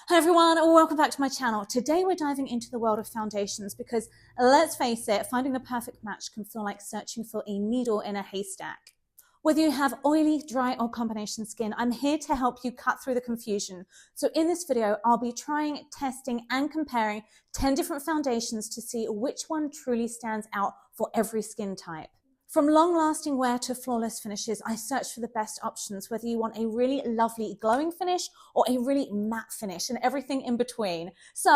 Hi everyone, and welcome back to my channel. Today we're diving into the world of foundations because let's face it, finding the perfect match can feel like searching for a needle in a haystack. Whether you have oily, dry or combination skin, I'm here to help you cut through the confusion. So in this video, I'll be trying, testing and comparing 10 different foundations to see which one truly stands out for every skin type. From long-lasting wear to flawless finishes, I search for the best options, whether you want a really lovely glowing finish or a really matte finish and everything in between. So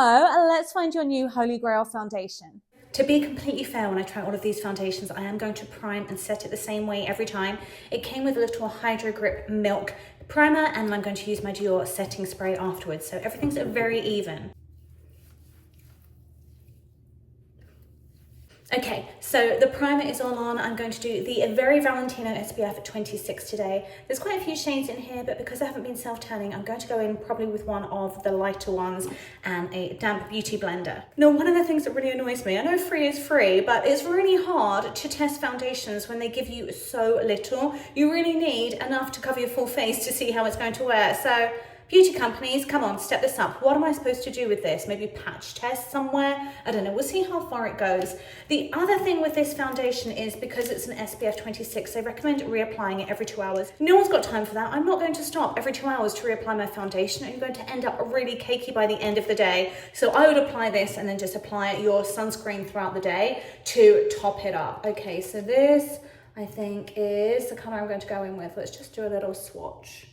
let's find your new holy grail foundation. To be completely fair, when I try all of these foundations, I am going to prime and set it the same way every time. It came with a little Hydra Grip Milk primer, and I'm going to use my Dior setting spray afterwards. So everything's very even. Okay, so the primer is all on. I'm going to do the very Valentino SPF 26 today. There's quite a few shades in here, but because I haven't been self-tanning, I'm going to go in probably with one of the lighter ones and a damp beauty blender. Now, one of the things that really annoys me, I know free is free, but it's really hard to test foundations when they give you so little. You really need enough to cover your full face to see how it's going to wear. So beauty companies, come on, step this up. What am I supposed to do with this? Maybe patch test somewhere? I don't know, we'll see how far it goes. The other thing with this foundation is because it's an SPF 26, they recommend reapplying it every 2 hours. No one's got time for that. I'm not going to stop every 2 hours to reapply my foundation. I'm going to end up really cakey by the end of the day. So I would apply this and then just apply your sunscreen throughout the day to top it up. Okay, so this I think is the color I'm going to go in with. Let's just do a little swatch.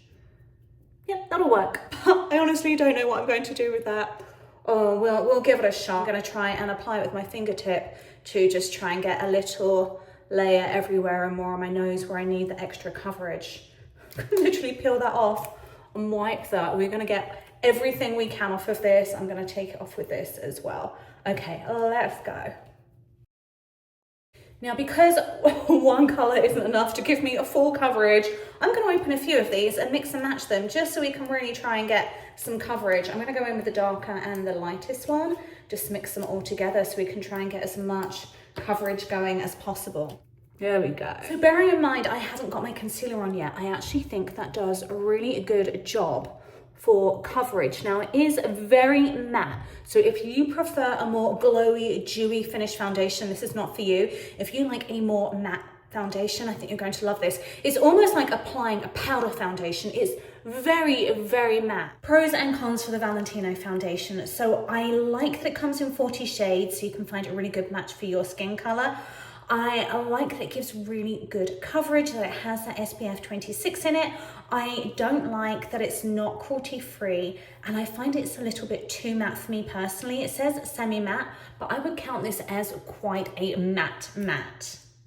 Yep, that'll work. I honestly don't know what I'm going to do with that. Oh, we'll give it a shot. I'm gonna try and apply it with my fingertip to just try and get a little layer everywhere and more on my nose where I need the extra coverage. Literally peel that off and wipe that. We're gonna get everything we can off of this. I'm gonna take it off with this as well. Okay, let's go. Now, because one color isn't enough to give me a full coverage, I'm going to open a few of these and mix and match them just so we can really try and get some coverage. I'm going to go in with the darker and the lightest one, just mix them all together so we can try and get as much coverage going as possible. There we go. So bearing in mind I haven't got my concealer on yet, I actually think that does a really good job for coverage. Now, it is very matte, so if you prefer a more glowy, dewy finish foundation, this is not for you. If you like a more matte foundation, I think you're going to love this. It's almost like applying a powder foundation. It's very, very matte. Pros and cons for the Valentino foundation. So I like that it comes in 40 shades, so you can find a really good match for your skin color. I like that it gives really good coverage, that it has that SPF 26 in it. I don't like that it's not cruelty free, and I find it's a little bit too matte for me personally. It says semi-matte, but I would count this as quite a matte.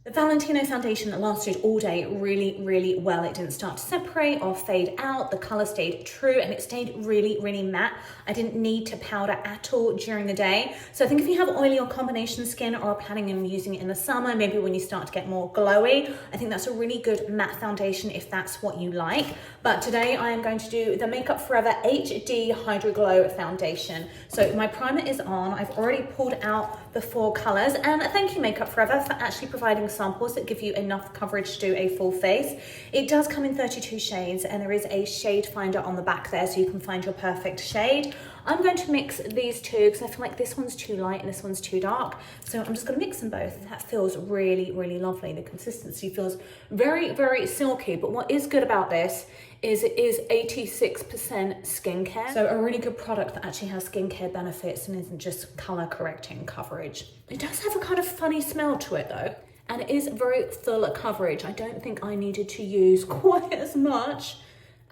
The Valentino foundation lasted all day really, really well. It didn't start to separate or fade out. The color stayed true and it stayed really, really matte. I didn't need to powder at all during the day. So I think if you have oily or combination skin or are planning on using it in the summer, maybe when you start to get more glowy, I think that's a really good matte foundation if that's what you like. But today I am going to do the Makeup Forever HD Hydra Glow foundation. So my primer is on. I've already pulled out the 4 colors, and thank you Makeup Forever for actually providing samples that give you enough coverage to do a full face. It does come in 32 shades, and there is a shade finder on the back there so you can find your perfect shade. I'm going to mix these two because I feel like this one's too light and this one's too dark. So I'm just going to mix them both. That feels really, really lovely. The consistency feels very, very silky. But what is good about this is it is 86% skincare. So a really good product that actually has skincare benefits and isn't just color correcting coverage. It does have a kind of funny smell to it though. And it is very full coverage. I don't think I needed to use quite as much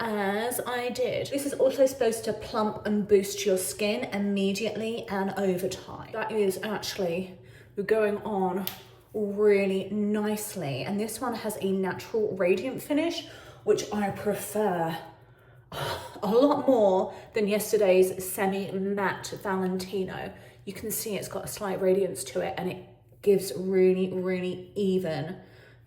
as I did. This is also supposed to plump and boost your skin immediately and over time. That is actually going on really nicely. And this one has a natural radiant finish, which I prefer a lot more than yesterday's semi-matte Valentino. You can see it's got a slight radiance to it and it gives really, really even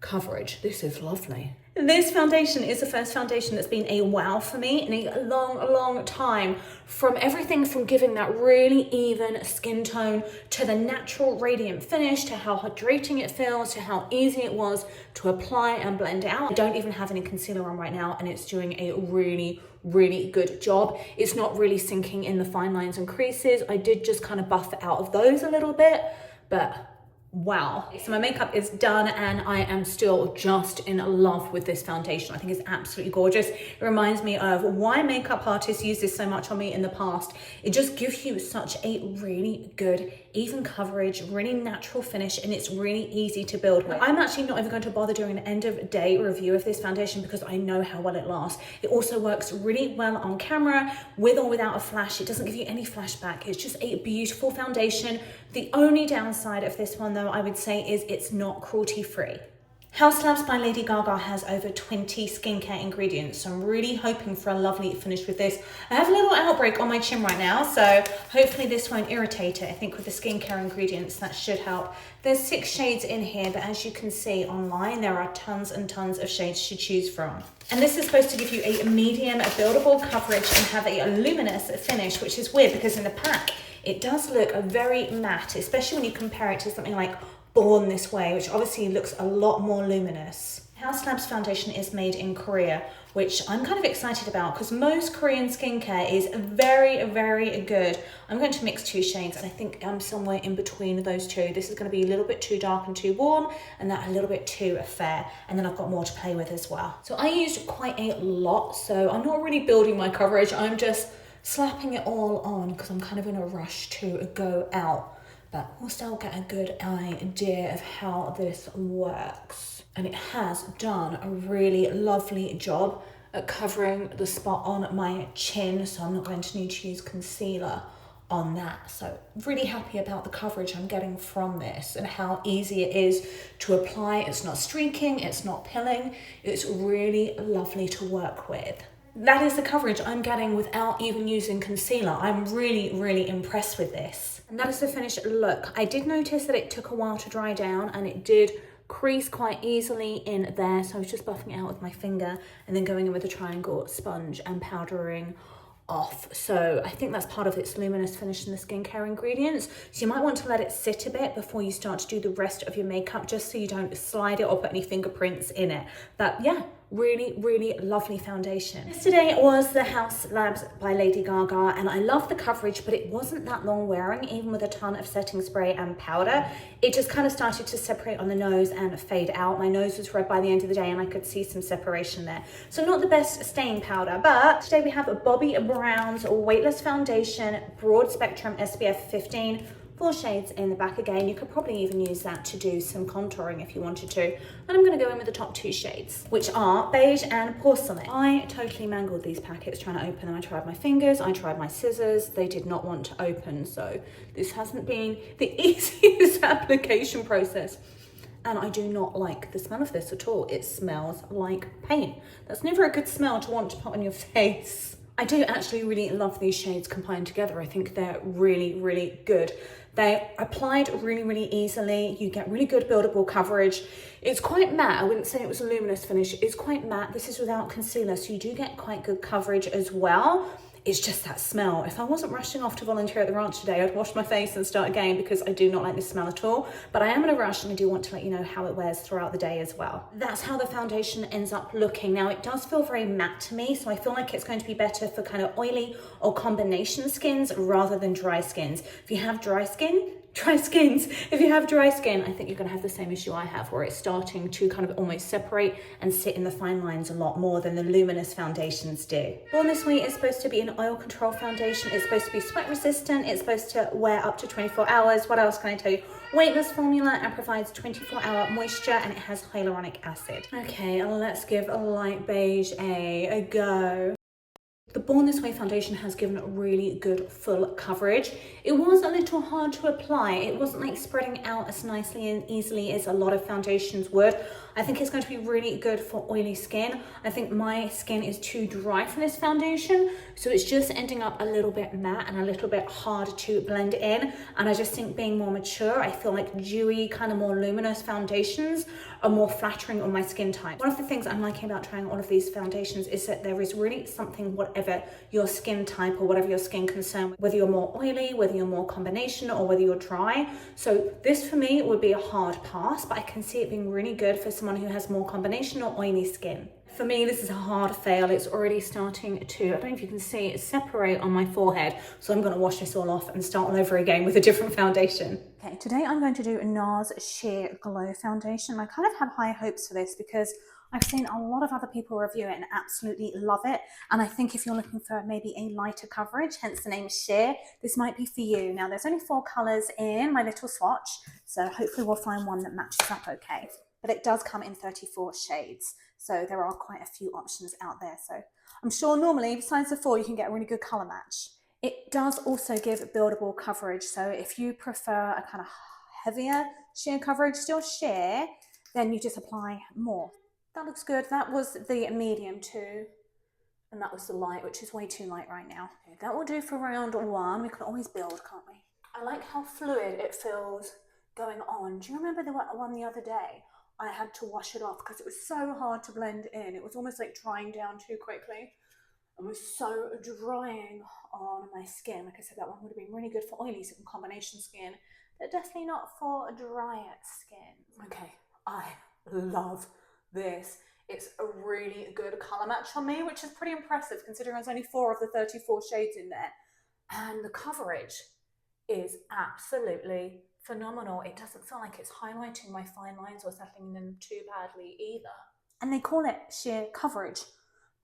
coverage. This is lovely. This foundation is the first foundation that's been a wow for me in a long time. From everything from giving that really even skin tone to the natural radiant finish to how hydrating it feels to how easy it was to apply and blend out. I don't even have any concealer on right now and it's doing a really good job. It's not really sinking in the fine lines and creases. I did just kind of buff out of those a little bit, but wow. So my makeup is done and I am still just in love with this foundation. I think it's absolutely gorgeous. It reminds me of why makeup artists use this so much on me in the past. It just gives you such a really good even coverage, really natural finish, and it's really easy to build with. I'm actually not even going to bother doing an end of day review of this foundation because I know how well it lasts. It also works really well on camera with or without a flash. It doesn't give you any flashback. It's just a beautiful foundation. The only downside of this one though, I would say, is it's not cruelty free. Haus by Lady Gaga has over 20 skincare ingredients, so I'm really hoping for a lovely finish with this. I have a little outbreak on my chin right now, so hopefully this won't irritate it. I think with the skincare ingredients, that should help. There's 6 shades in here, but as you can see online, there are tons and tons of shades to choose from. And this is supposed to give you a medium buildable coverage and have a luminous finish, which is weird because in the pack, it does look very matte, especially when you compare it to something like Born This Way, which obviously looks a lot more luminous. Haus foundation is made in Korea, which I'm kind of excited about because most Korean skincare is very good. I'm going to mix 2 shades and I think I'm somewhere in between those two. This is going to be a little bit too dark and too warm and that a little bit too fair. And then I've got more to play with as well. So I used quite a lot, so I'm not really building my coverage. I'm just slapping it all on because I'm kind of in a rush to go out. But we'll still get a good idea of how this works. And it has done a really lovely job at covering the spot on my chin, so I'm not going to need to use concealer on that. So really happy about the coverage I'm getting from this and how easy it is to apply. It's not streaking, it's not pilling. It's really lovely to work with. That is the coverage I'm getting without even using concealer. I'm really impressed with this. And that is the finished look. I did notice that it took a while to dry down and it did crease quite easily in there. So I was just buffing it out with my finger and then going in with a triangle sponge and powdering off. So I think that's part of its luminous finish in the skincare ingredients. So you might want to let it sit a bit before you start to do the rest of your makeup, just so you don't slide it or put any fingerprints in it. But yeah, really lovely foundation. Yesterday was the Haus by Lady Gaga and I love the coverage, but it wasn't that long wearing, even with a ton of setting spray and powder. It just kind of started to separate on the nose and fade out. My nose was red by the end of the day and I could see some separation there. So not the best staying powder, but today we have a Bobbi Brown's weightless foundation, broad spectrum SPF 15. 4 shades in the back again. You could probably even use that to do some contouring if you wanted to. And I'm going to go in with the top 2 shades, which are beige and porcelain. I totally mangled these packets trying to open them. I tried my fingers, I tried my scissors. They did not want to open. So this hasn't been the easiest application process. And I do not like the smell of this at all. It smells like paint. That's never a good smell to want to put on your face. I do actually really love these shades combined together. I think they're really good. They applied really easily. You get really good buildable coverage. It's quite matte. I wouldn't say it was a luminous finish. It's quite matte. This is without concealer, so you do get quite good coverage as well. It's just that smell. If I wasn't rushing off to volunteer at the ranch today, I'd wash my face and start again because I do not like this smell at all. But I am in a rush and I do want to let you know how it wears throughout the day as well. That's how the foundation ends up looking. Now it does feel very matte to me, so I feel like it's going to be better for kind of oily or combination skins rather than dry skins. If you have dry skins, if you have dry skin, I think you're going to have the same issue I have, where it's starting to kind of almost separate and sit in the fine lines a lot more than the luminous foundations do. Born This Way is supposed to be an oil control foundation. It's supposed to be sweat resistant. It's supposed to wear up to 24 hours. What else can I tell you? Weightless formula and provides 24-hour moisture, and it has hyaluronic acid. Okay, let's give a light beige a go. The Born This Way foundation has given really good full coverage. It was a little hard to apply. It wasn't like spreading out as nicely and easily as a lot of foundations would. I think it's going to be really good for oily skin. I think my skin is too dry for this foundation, so it's just ending up a little bit matte and a little bit hard to blend in. And I just think being more mature, I feel like dewy, kind of more luminous foundations are more flattering on my skin type. One of the things I'm liking about trying all of these foundations is that there is really something, whatever your skin type or whatever your skin concern, whether you're more oily, whether you're more combination, or whether you're dry. So this for me would be a hard pass, but I can see it being really good for someone who has more combination or oily skin. For me, this is a hard fail. It's already starting to, I don't know if you can see, separate on my forehead. So I'm going to wash this all off and start all over again with a different foundation. Okay, today I'm going to do a NARS Sheer Glow Foundation. I kind of had high hopes for this because I've seen a lot of other people review it and absolutely love it. And I think if you're looking for maybe a lighter coverage, hence the name Sheer, this might be for you. Now, there's only 4 colors in my little swatch, so hopefully we'll find one that matches up okay. But it does come in 34 shades. So there are quite a few options out there. So I'm sure normally, besides the 4, you can get a really good color match. It does also give buildable coverage. So if you prefer a kind of heavier sheer coverage, still sheer, then you just apply more. That looks good. That was the medium too. And that was the light, which is way too light right now. Okay, that will do for round 1. We can always build, can't we? I like how fluid it feels going on. Do you remember the one the other day? I had to wash it off because it was so hard to blend in. It was almost like drying down too quickly. It was so drying on my skin. Like I said, that one would have been really good for oily skin, combination skin, but definitely not for drier skin. Okay, I love this. It's a really good color match on me, which is pretty impressive considering there's only 4 of the 34 shades in there. And the coverage is absolutely phenomenal. It doesn't feel like it's highlighting my fine lines or settling them too badly either. And they call it sheer coverage,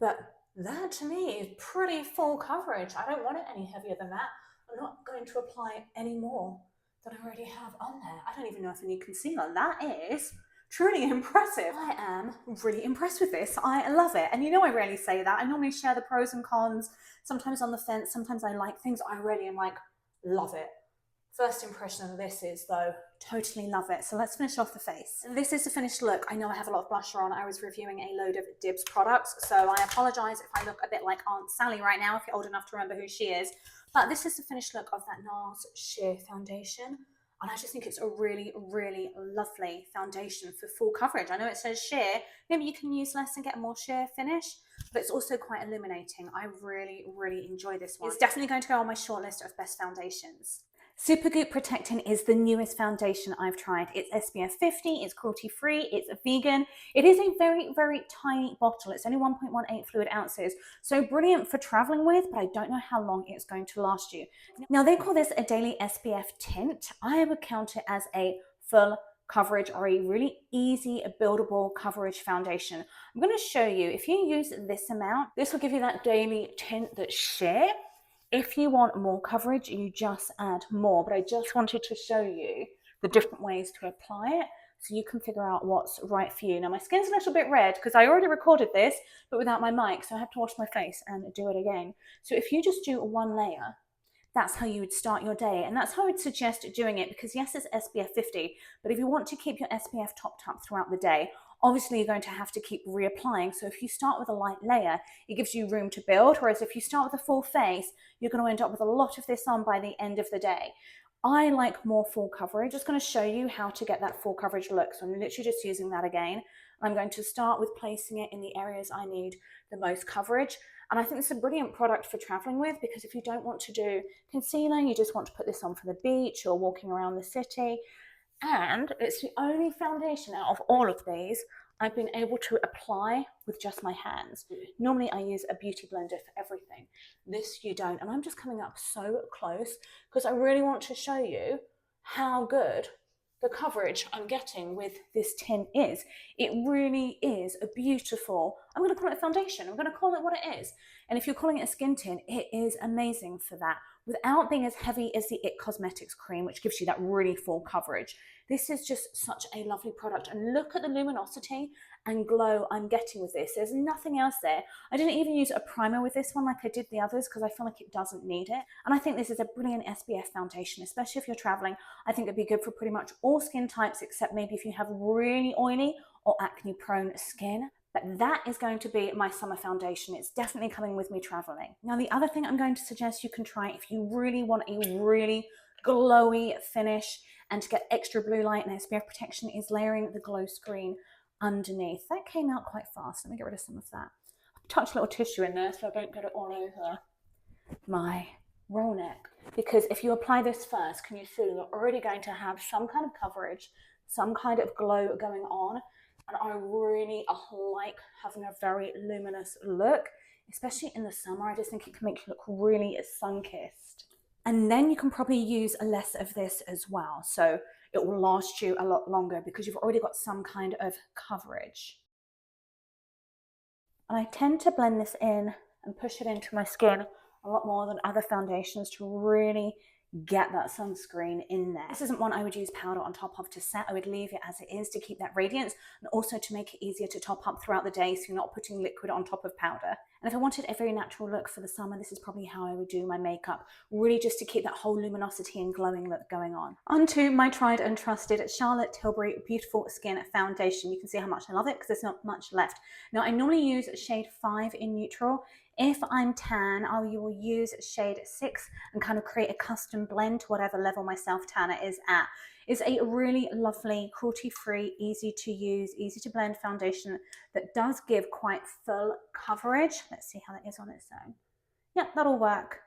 but that to me is pretty full coverage. I don't want it any heavier than that. I'm not going to apply any more than I already have on there. I don't even know if I need concealer. That is truly impressive. I am really impressed with this. I love it. And you know I rarely say that. I normally share the pros and cons, sometimes on the fence, sometimes I like things. I really am like, love it. First impression of this is, though, totally love it. So let's finish off the face. This is the finished look. I know I have a lot of blusher on. I was reviewing a load of Dibs products, so I apologize if I look a bit like Aunt Sally right now, if you're old enough to remember who she is. But this is the finished look of that NARS Sheer Foundation. And I just think it's a really, really lovely foundation for full coverage. I know it says sheer. Maybe you can use less and get a more sheer finish, but it's also quite illuminating. I really, really enjoy this one. It's definitely going to go on my short list of best foundations. Supergoop Protectant is the newest foundation I've tried. It's SPF 50, it's cruelty-free, it's vegan. It is a very, very tiny bottle. It's only 1.18 fluid ounces. So brilliant for traveling with, but I don't know how long it's going to last you. Now they call this a daily SPF tint. I would count it as a full coverage or a really easy buildable coverage foundation. I'm going to show you, if you use this amount, this will give you that daily tint that's sheer. If you want more coverage, you just add more, but I just wanted to show you the different ways to apply it so you can figure out what's right for you. Now, my skin's a little bit red because I already recorded this, but without my mic, so I have to wash my face and do it again. So if you just do 1 layer, that's how you would start your day. And that's how I would suggest doing it because yes, it's SPF 50, but if you want to keep your SPF topped up throughout the day, obviously you're going to have to keep reapplying. So if you start with a light layer, it gives you room to build. Whereas if you start with a full face, you're going to end up with a lot of this on by the end of the day. I like more full coverage. Just going to show you how to get that full coverage look. So I'm literally just using that again. I'm going to start with placing it in the areas I need the most coverage. And I think it's a brilliant product for traveling with because if you don't want to do concealer, you just want to put this on for the beach or walking around the city. And it's the only foundation out of all of these I've been able to apply with just my hands. Normally I use a beauty blender for everything. This you don't. And I'm just coming up so close because I really want to show you how good the coverage I'm getting with this tint is. It really is a beautiful, I'm going to call it a foundation. I'm going to call it what it is. And if you're calling it a skin tint, it is amazing for that without being as heavy as the It Cosmetics cream, which gives you that really full coverage. This is just such a lovely product. And look at the luminosity and glow I'm getting with this. There's nothing else there. I didn't even use a primer with this one like I did the others because I feel like it doesn't need it. And I think this is a brilliant SPF foundation, especially if you're traveling. I think it'd be good for pretty much all skin types except maybe if you have really oily or acne prone skin. But that is going to be my summer foundation. It's definitely coming with me traveling. Now, the other thing I'm going to suggest you can try if you really want a really glowy finish and to get extra blue light and SPF protection is layering the glow screen underneath. That came out quite fast. Let me get rid of some of that. Touch a little tissue in there so I don't get it all over my roll neck. Because if you apply this first, can you see you're already going to have some kind of coverage, some kind of glow going on. And I really like having a very luminous look, especially in the summer. I just think it can make you look really sun-kissed. And then you can probably use less of this as well. So it will last you a lot longer because you've already got some kind of coverage. And I tend to blend this in and push it into my skin a lot more than other foundations to really get that sunscreen in there. This isn't one I would use powder on top of to set. I would leave it as it is to keep that radiance and also to make it easier to top up throughout the day so you're not putting liquid on top of powder. And if I wanted a very natural look for the summer, this is probably how I would do my makeup, really just to keep that whole luminosity and glowing look going on. Onto my tried and trusted Charlotte Tilbury Beautiful Skin Foundation. You can see how much I love it because there's not much left. Now, I normally use shade 5 in neutral. If I'm tan, I will use shade 6 and kind of create a custom blend to whatever level my self tanner is at. It's a really lovely, cruelty-free, easy to use, easy to blend foundation that does give quite full coverage. Let's see how that is on its own. Yeah, that'll work.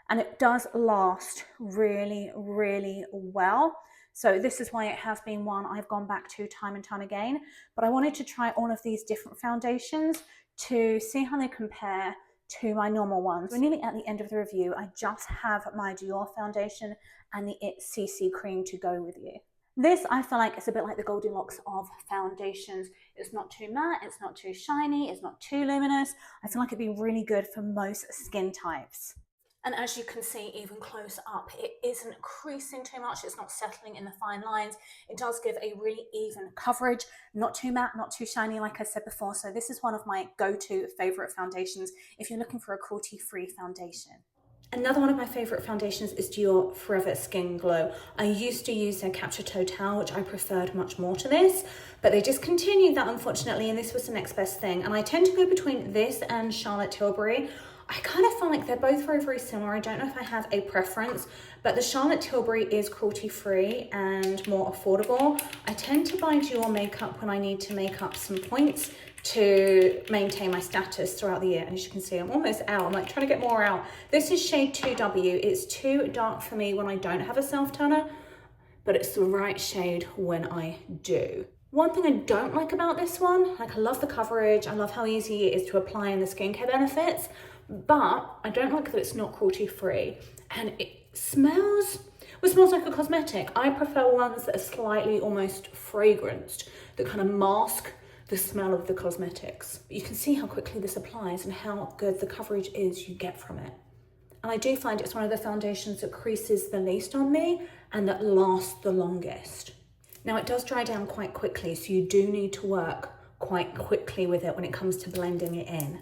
And it does last really, really well. So this is why it has been one I've gone back to time and time again. But I wanted to try all of these different foundations to see how they compare to my normal ones. We're nearly at the end of the review. I just have my Dior foundation and the It CC cream to go with you. This, I feel like, is a bit like the Goldilocks of foundations. It's not too matte, it's not too shiny, it's not too luminous. I feel like it'd be really good for most skin types. And as you can see, even close up, it isn't creasing too much. It's not settling in the fine lines. It does give a really even coverage, not too matte, not too shiny, like I said before. So this is one of my go-to favorite foundations if you're looking for a cruelty-free foundation. Another one of my favorite foundations is Dior Forever Skin Glow. I used to use their Capture Total, which I preferred much more to this, but they discontinued that unfortunately, and this was the next best thing. And I tend to go between this and Charlotte Tilbury. I kind of feel like they're both very, very similar. I don't know if I have a preference, but the Charlotte Tilbury is cruelty-free and more affordable. I tend to buy Dior makeup when I need to make up some points to maintain my status throughout the year. And as you can see, I'm almost out. I'm like trying to get more out. This is shade 2W. It's too dark for me when I don't have a self-tanner, but it's the right shade when I do. One thing I don't like about this one, like I love the coverage, I love how easy it is to apply and the skincare benefits, but I don't like that it's not cruelty-free. And it smells, well, it smells like a cosmetic. I prefer ones that are slightly almost fragranced, that kind of mask the smell of the cosmetics. But you can see how quickly this applies and how good the coverage is you get from it. And I do find it's one of the foundations that creases the least on me and that lasts the longest. Now it does dry down quite quickly, so you do need to work quite quickly with it when it comes to blending it in.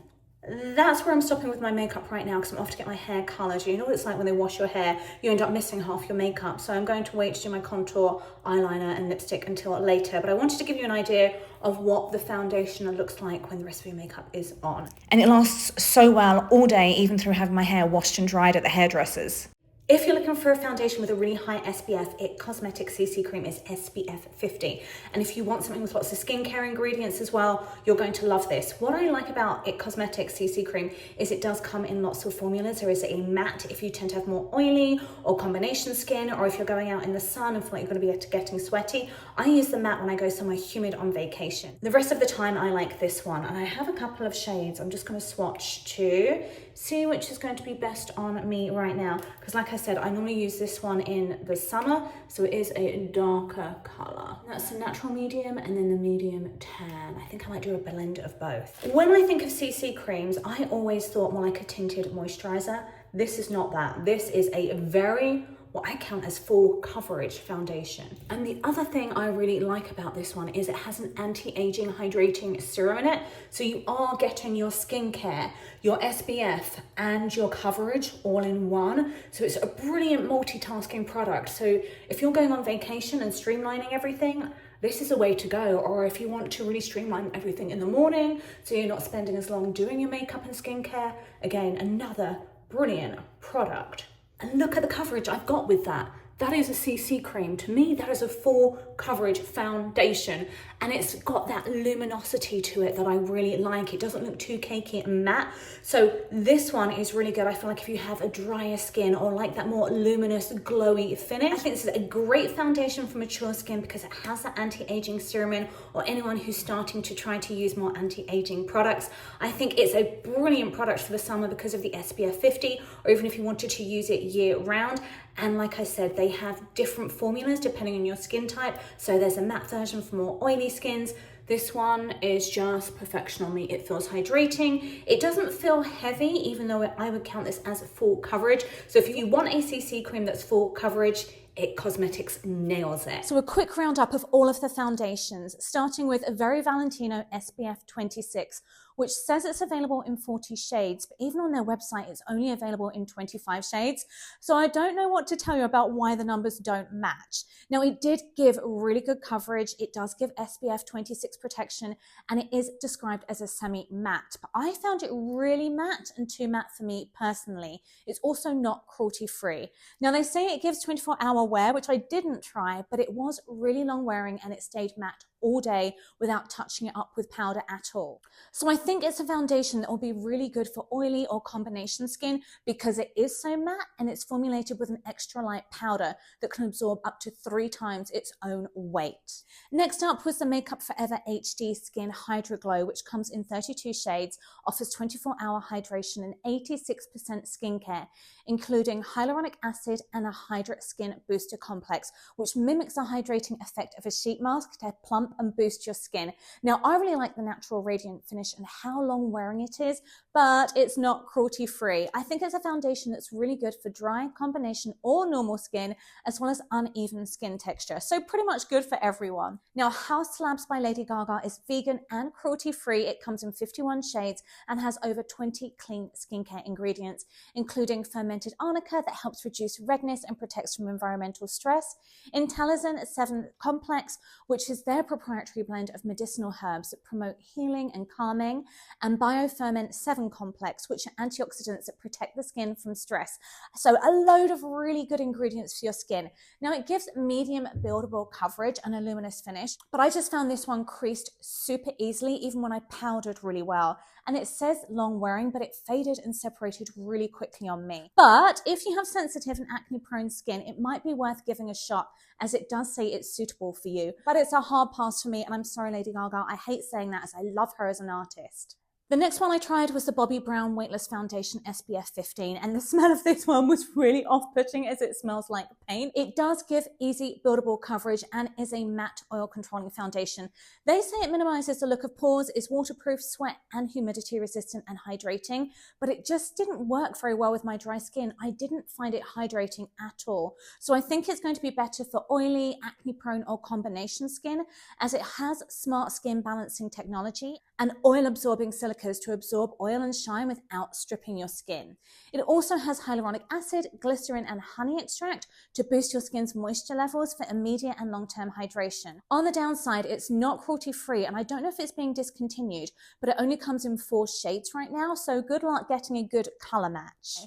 That's where I'm stopping with my makeup right now because I'm off to get my hair coloured. You know what it's like when they wash your hair, you end up missing half your makeup. So I'm going to wait to do my contour, eyeliner and lipstick until later. But I wanted to give you an idea of what the foundation looks like when the rest of your makeup is on. And it lasts so well all day, even through having my hair washed and dried at the hairdressers. If you're looking for a foundation with a really high SPF, It Cosmetics CC Cream is SPF 50. And if you want something with lots of skincare ingredients as well, you're going to love this. What I like about It Cosmetics CC Cream is it does come in lots of formulas. There is a matte if you tend to have more oily or combination skin, or if you're going out in the sun and feel like you're going to be getting sweaty. I use the matte when I go somewhere humid on vacation. The rest of the time I like this one, and I have a couple of shades. I'm just going to swatch to see which is going to be best on me right now, because like I said, I normally use this one in the summer, so it is a darker color. That's the natural medium and then the medium tan. I think I might do a blend of both. When I think of CC creams, I always thought more like a tinted moisturizer. This is not that. This is a very, what I count as full coverage foundation. And the other thing I really like about this one is it has an anti-aging hydrating serum in it. So you are getting your skincare, your SPF and your coverage all in one. So it's a brilliant multitasking product. So if you're going on vacation and streamlining everything, this is a way to go. Or if you want to really streamline everything in the morning, so you're not spending as long doing your makeup and skincare, again, another brilliant product. And look at the coverage I've got with that. That is a CC cream. To me, that is a full coverage foundation, and it's got that luminosity to it that I really like. It doesn't look too cakey and matte. So this one is really good. I feel like if you have a drier skin or like that more luminous, glowy finish, I think this is a great foundation for mature skin because it has that anti-aging serum in, or anyone who's starting to try to use more anti-aging products. I think it's a brilliant product for the summer because of the SPF 50, or even if you wanted to use it year round. And like I said, they have different formulas depending on your skin type. So there's a matte version for more oily skins. This one is just perfection on me. It feels hydrating. It doesn't feel heavy, even though I would count this as full coverage. So if you want a CC cream that's full coverage, IT Cosmetics nails it. So a quick roundup of all of the foundations, starting with a very Valentino SPF 26, which says it's available in 40 shades, but even on their website, it's only available in 25 shades. So I don't know what to tell you about why the numbers don't match. Now, it did give really good coverage. It does give SPF 26 protection, and it is described as a semi-matte, but I found it really matte and too matte for me personally. It's also not cruelty-free. Now, they say it gives 24-hour wear, which I didn't try, but it was really long wearing and it stayed matte all day without touching it up with powder at all. So I think it's a foundation that will be really good for oily or combination skin because it is so matte and it's formulated with an extra light powder that can absorb up to 3 times its own weight. Next up was the Makeup Forever HD Skin Hydra Glow, which comes in 32 shades, offers 24-hour hydration and 86% skincare, including hyaluronic acid and a Hydra Skin Booster Complex, which mimics the hydrating effect of a sheet mask to plump and boost your skin. Now, I really like the natural radiant finish and how long wearing it is, but it's not cruelty free. I think it's a foundation that's really good for dry, combination, or normal skin, as well as uneven skin texture. So pretty much good for everyone. Now, Haus Slabs by Lady Gaga is vegan and cruelty free. It comes in 51 shades and has over 20 clean skincare ingredients, including fermented arnica that helps reduce redness and protects from environmental stress, Intalizin 7 Complex, which is their proprietary blend of medicinal herbs that promote healing and calming, and Bioferment 7 Complex, which are antioxidants that protect the skin from stress. So a load of really good ingredients for your skin. Now, it gives medium buildable coverage and a luminous finish, but I just found this one creased super easily, even when I powdered really well. And it says long wearing, but it faded and separated really quickly on me. But if you have sensitive and acne prone skin, it might be worth giving a shot, as it does say it's suitable for you. But it's a hard pass for me, and I'm sorry, Lady Gaga, I hate saying that as I love her as an artist. The next one I tried was the Bobbi Brown Weightless Foundation SPF 15, and the smell of this one was really off-putting as it smells like paint. It does give easy buildable coverage and is a matte oil controlling foundation. They say it minimizes the look of pores, is waterproof, sweat and humidity resistant and hydrating, but it just didn't work very well with my dry skin. I didn't find it hydrating at all. So I think it's going to be better for oily, acne prone or combination skin, as it has smart skin balancing technology and oil absorbing silicone to absorb oil and shine without stripping your skin. It also has hyaluronic acid, glycerin and honey extract to boost your skin's moisture levels for immediate and long-term hydration. On the downside, it's not cruelty free, and I don't know if it's being discontinued, but it only comes in 4 shades right now, so good luck getting a good color match.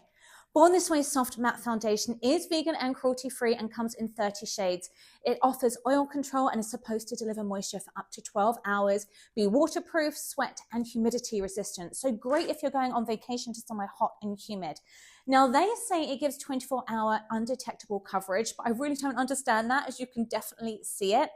Born This Way Soft Matte Foundation is vegan and cruelty-free and comes in 30 shades. It offers oil control and is supposed to deliver moisture for up to 12 hours, be waterproof, sweat, and humidity resistant. So great if you're going on vacation to somewhere hot and humid. Now, they say it gives 24-hour undetectable coverage, but I really don't understand that, as you can definitely see it.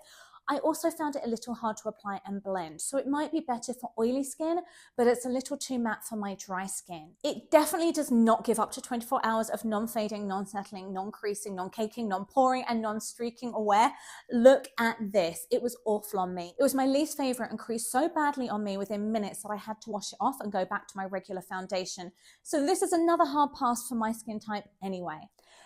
I also found it a little hard to apply and blend, so it might be better for oily skin, but it's a little too matte for my dry skin. It definitely does not give up to 24 hours of non-fading, non-settling, non-creasing, non-caking, non-poring, and non-streaking wear. Look at this. It was awful on me. It was my least favorite and creased so badly on me within minutes that I had to wash it off and go back to my regular foundation. So this is another hard pass for my skin type anyway.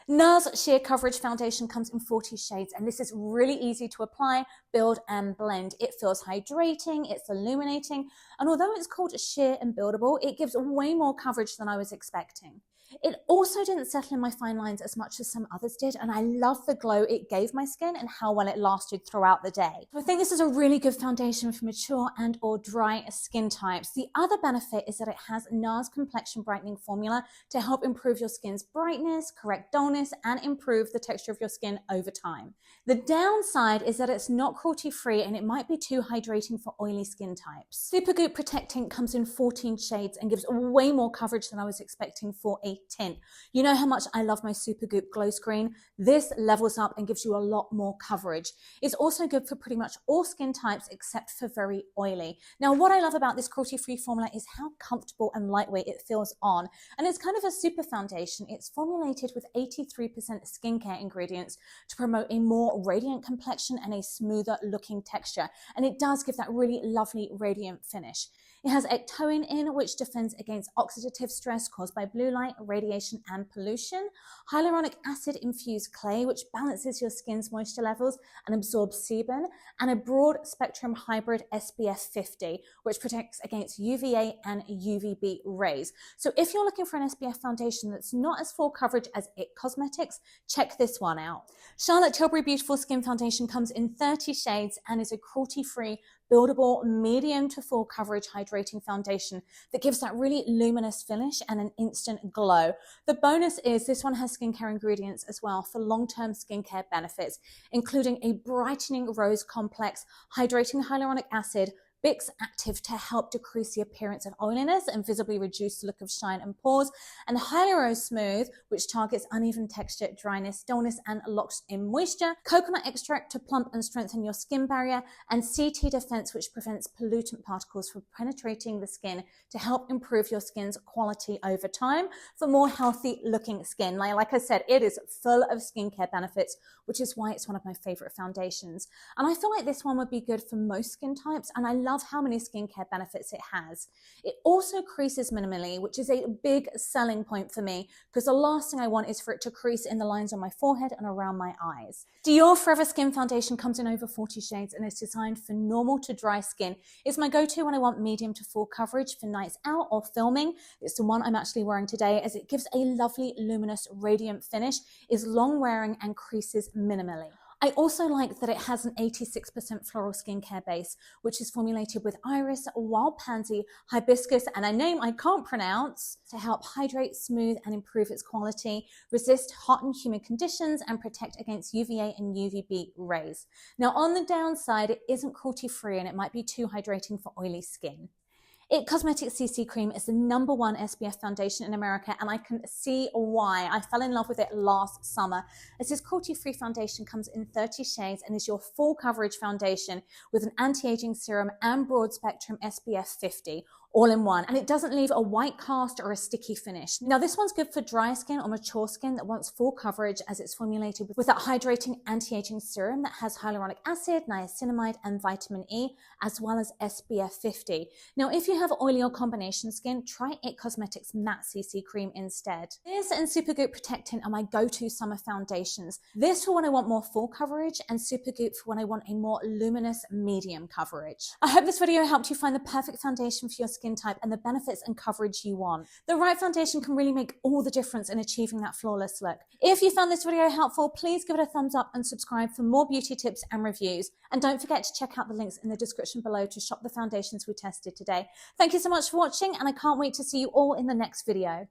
NARS Sheer Coverage Foundation comes in 40 shades, and this is really easy to apply, build and blend. It feels hydrating, it's illuminating, and although it's called sheer and buildable, it gives way more coverage than I was expecting. It also didn't settle in my fine lines as much as some others did, and I love the glow it gave my skin and how well it lasted throughout the day. So I think this is a really good foundation for mature and or dry skin types. The other benefit is that it has NARS complexion brightening formula to help improve your skin's brightness, correct dullness, and improve the texture of your skin over time. The downside is that it's not cruelty-free and it might be too hydrating for oily skin types. Supergoop Protect Tint comes in 14 shades and gives way more coverage than I was expecting for a tint. You know how much I love my Supergoop Glow Screen. This levels up and gives you a lot more coverage. It's also good for pretty much all skin types except for very oily. Now, what I love about this cruelty-free formula is how comfortable and lightweight it feels on. And it's kind of a super foundation. It's formulated with 83% skincare ingredients to promote a more radiant complexion and a smoother looking texture. And it does give that really lovely radiant finish. It has ectoin in, which defends against oxidative stress caused by blue light, radiation, and pollution. Hyaluronic acid infused clay, which balances your skin's moisture levels and absorbs sebum. And a broad spectrum hybrid SPF 50, which protects against UVA and UVB rays. So if you're looking for an SPF foundation that's not as full coverage as IT Cosmetics, check this one out. Charlotte Tilbury Beautiful Skin Foundation comes in 30 shades and is a cruelty-free, buildable, medium to full coverage hydrating foundation that gives that really luminous finish and an instant glow. The bonus is this one has skincare ingredients as well for long-term skincare benefits, including a brightening rose complex, hydrating hyaluronic acid, Bix Active to help decrease the appearance of oiliness and visibly reduce the look of shine and pores, and Hyaluro Smooth, which targets uneven texture, dryness, dullness, and locks in moisture, coconut extract to plump and strengthen your skin barrier, and CT Defense, which prevents pollutant particles from penetrating the skin to help improve your skin's quality over time for more healthy looking skin. Like I said, it is full of skincare benefits, which is why it's one of my favorite foundations. And I feel like this one would be good for most skin types, and I love how many skincare benefits it has. It also creases minimally, which is a big selling point for me because the last thing I want is for it to crease in the lines on my forehead and around my eyes. Dior Forever Skin Foundation comes in over 40 shades and is designed for normal to dry skin. It's my go-to when I want medium to full coverage for nights out or filming. It's the one I'm actually wearing today as it gives a lovely luminous radiant finish, is long wearing and creases minimally. I also like that it has an 86% floral skincare base, which is formulated with iris, wild pansy, hibiscus, and a name I can't pronounce to help hydrate, smooth, and improve its quality, resist hot and humid conditions, and protect against UVA and UVB rays. Now, on the downside, it isn't cruelty-free and it might be too hydrating for oily skin. IT Cosmetics CC Cream is the #1 SPF foundation in America, and I can see why. I fell in love with it last summer, as this cruelty-free foundation comes in 30 shades and is your full coverage foundation with an anti-aging serum and broad spectrum SPF 50, all in one, and it doesn't leave a white cast or a sticky finish. Now, this one's good for dry skin or mature skin that wants full coverage, as it's formulated with that hydrating anti-aging serum that has hyaluronic acid, niacinamide, and vitamin E, as well as SPF 50. Now, if you have oily or combination skin, try IT Cosmetics Matte CC Cream instead. This and Supergoop Protect Tint are my go-to summer foundations. This for when I want more full coverage, and Supergoop for when I want a more luminous medium coverage. I hope this video helped you find the perfect foundation for your skin type and the benefits and coverage you want. The right foundation can really make all the difference in achieving that flawless look. If you found this video helpful, please give it a thumbs up and subscribe for more beauty tips and reviews. And don't forget to check out the links in the description below to shop the foundations we tested today. Thank you so much for watching, and I can't wait to see you all in the next video.